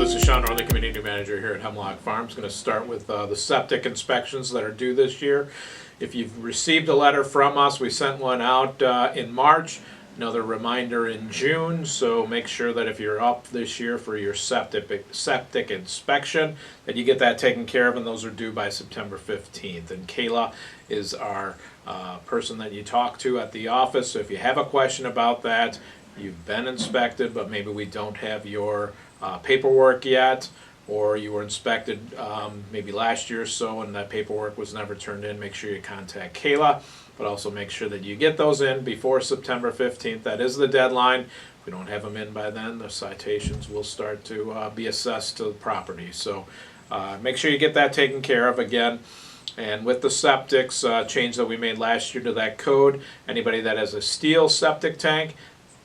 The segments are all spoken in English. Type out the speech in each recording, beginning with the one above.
This is Shaun Nordlie, Community Manager here at Hemlock Farms. Going to start with the septic inspections that are due this year. If you've received a letter from us, we sent one out in March, another reminder in June, so make sure that if you're up this year for your septic inspection, that you get that taken care of, and those are due by September 15th. And Kayla is our person that you talk to at the office, so if you have a question about that, you've been inspected, but maybe we don't have your paperwork yet, or you were inspected maybe last year or so and that paperwork was never turned in, make sure you contact Kayla, but also make sure that you get those in before September 15th. That is the deadline. If we don't have them in by then, the citations will start to be assessed to the property. So make sure you get that taken care of again. And with the septics change that we made last year to that code, anybody that has a steel septic tank,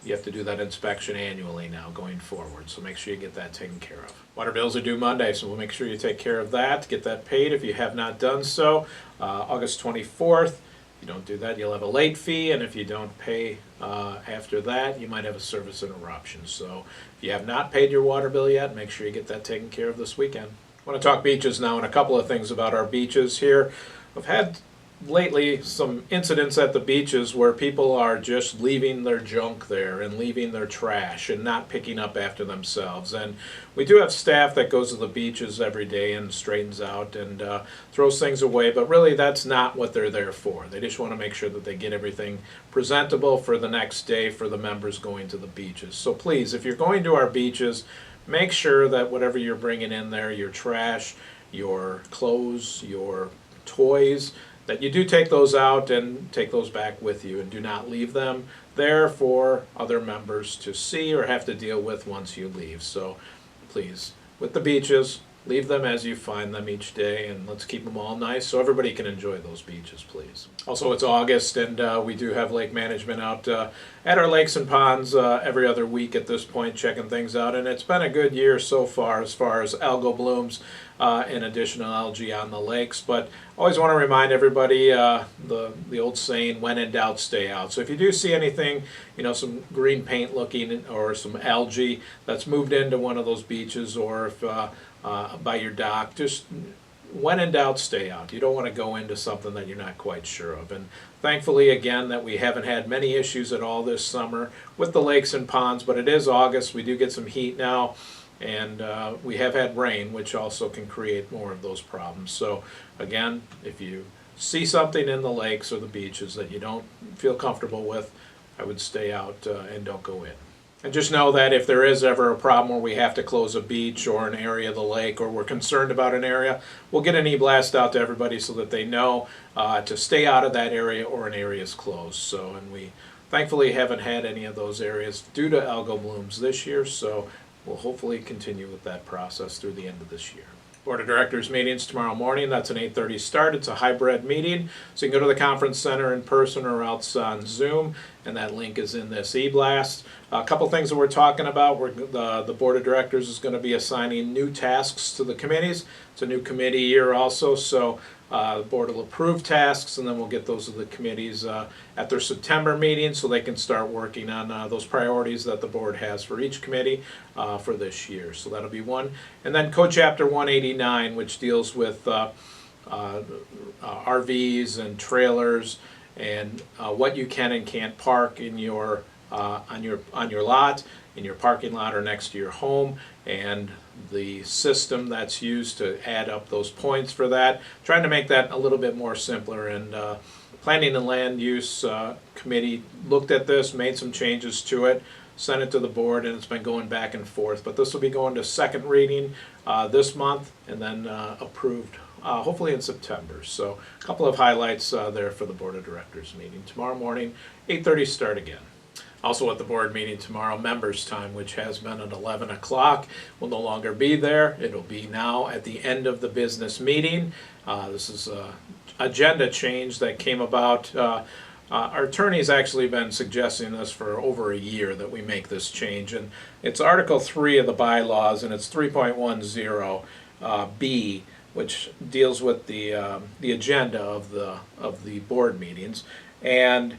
you have to do that inspection annually now going forward, so make sure you get that taken care of. Water bills are due Monday, so we'll make sure you take care of that, get that paid if you have not done so. August 24th, if you don't do that, you'll have a late fee, and if you don't pay after that, you might have a service interruption. So if you have not paid your water bill yet, make sure you get that taken care of this weekend. I want to talk beaches now and a couple of things about our beaches here. I've had lately some incidents at the beaches where people are just leaving their junk there and leaving their trash and not picking up after themselves. And we do have staff that goes to the beaches every day and straightens out and throws things away, but really that's not what they're there for. They just want to make sure that they get everything presentable for the next day for the members going to the beaches. So please, if you're going to our beaches, make sure that whatever you're bringing in there, your trash, your clothes, your toys, that you do take those out and take those back with you and do not leave them there for other members to see or have to deal with once you leave. So please, with the beaches, leave them as you find them each day, and let's keep them all nice so everybody can enjoy those beaches, please. Also, it's August, and we do have lake management out at our lakes and ponds every other week at this point, checking things out, and it's been a good year so far as algal blooms and additional algae on the lakes. But always want to remind everybody the old saying, when in doubt, stay out. So if you do see anything, you know, some green paint looking or some algae that's moved into one of those beaches, or if by your dock, just when in doubt, stay out. You don't want to go into something that you're not quite sure of. And thankfully, again, that we haven't had many issues at all this summer with the lakes and ponds, but it is August. We do get some heat now, and we have had rain, which also can create more of those problems. So again, if you see something in the lakes or the beaches that you don't feel comfortable with, I would stay out and don't go in. And just know that if there is ever a problem where we have to close a beach or an area of the lake, or we're concerned about an area, we'll get an e-blast out to everybody so that they know to stay out of that area or an area is closed. So, and we thankfully haven't had any of those areas due to algal blooms this year, so we'll hopefully continue with that process through the end of this year. Board of Directors meetings tomorrow morning. That's an 8:30 start. It's a hybrid meeting, so you can go to the conference center in person or else on Zoom, and that link is in this e-blast. A couple things that we're talking about. The Board of Directors is going to be assigning new tasks to the committees. It's a new committee year also, so the board will approve tasks, and then we'll get those to the committees at their September meeting so they can start working on those priorities that the board has for each committee for this year. So that'll be one. And then Code Chapter 189, which deals with RVs and trailers and what you can and can't park in your on your lot, in your parking lot, or next to your home, and the system that's used to add up those points for that. Trying to make that a little bit more simpler. And Planning and Land Use Committee looked at this, made some changes to it, sent it to the board, and it's been going back and forth. But this will be going to second reading this month, and then approved hopefully in September. So a couple of highlights there for the Board of Directors meeting tomorrow morning, 8:30 start again. Also at the board meeting tomorrow, members time, which has been at 11 o'clock, will no longer be there. It'll be now at the end of the business meeting. This is an agenda change that came about. Our attorney's actually been suggesting this for over a year, that we make this change. And it's Article 3 of the bylaws, and it's 3.10 B, which deals with the agenda of the board meetings. And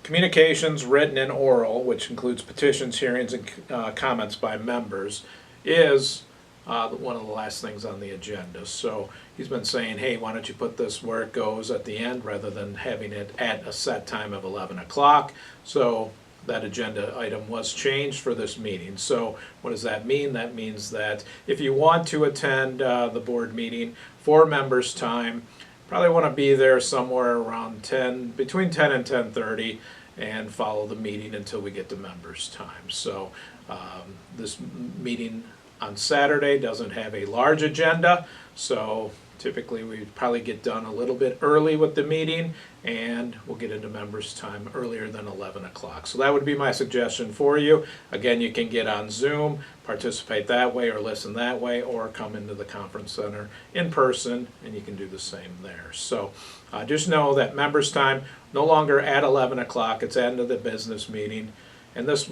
communications, written and oral, which includes petitions, hearings, and comments by members, is one of the last things on the agenda. So he's been saying, hey, why don't you put this where it goes at the end rather than having it at a set time of 11 o'clock. So that agenda item was changed for this meeting. So what does that mean? That means that if you want to attend the board meeting for members' time, probably want to be there somewhere around 10, between 10 and 10:30, and follow the meeting until we get to members' time. So this meeting on Saturday doesn't have a large agenda, so typically we probably get done a little bit early with the meeting, and we'll get into members' time earlier than 11 o'clock. So that would be my suggestion for you. Again, you can get on Zoom, participate that way, or listen that way, or come into the conference center in person, and you can do the same there. So just know that members' time no longer at 11 o'clock. It's end of the business meeting. And this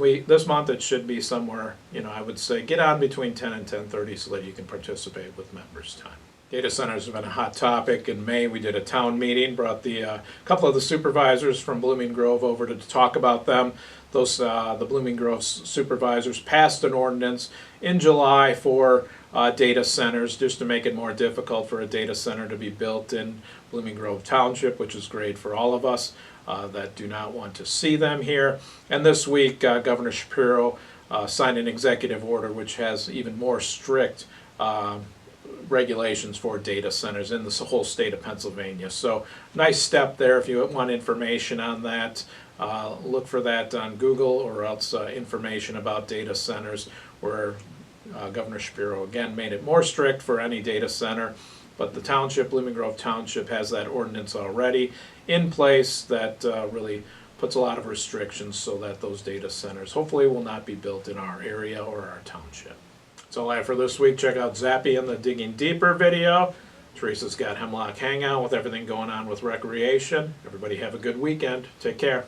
month, it should be somewhere, I would say get on between 10 and 10:30 so that you can participate with members' time. Data centers have been a hot topic. In May, we did a town meeting, brought the couple of the supervisors from Blooming Grove over to talk about them. The Blooming Grove supervisors passed an ordinance in July for data centers, just to make it more difficult for a data center to be built in Blooming Grove Township, which is great for all of us that do not want to see them here. And this week, Governor Shapiro signed an executive order which has even more strict regulations for data centers in the whole state of Pennsylvania. So nice step there. If you want information on that, look for that on Google, or else information about data centers, where Governor Shapiro again made it more strict for any data center. But the township, Blooming Grove Township, has that ordinance already in place that really puts a lot of restrictions so that those data centers hopefully will not be built in our area or our township. That's all I have for this week. Check out Zappy and the Digging Deeper video. Teresa's got Hemlock Hangout with everything going on with recreation. Everybody have a good weekend. Take care.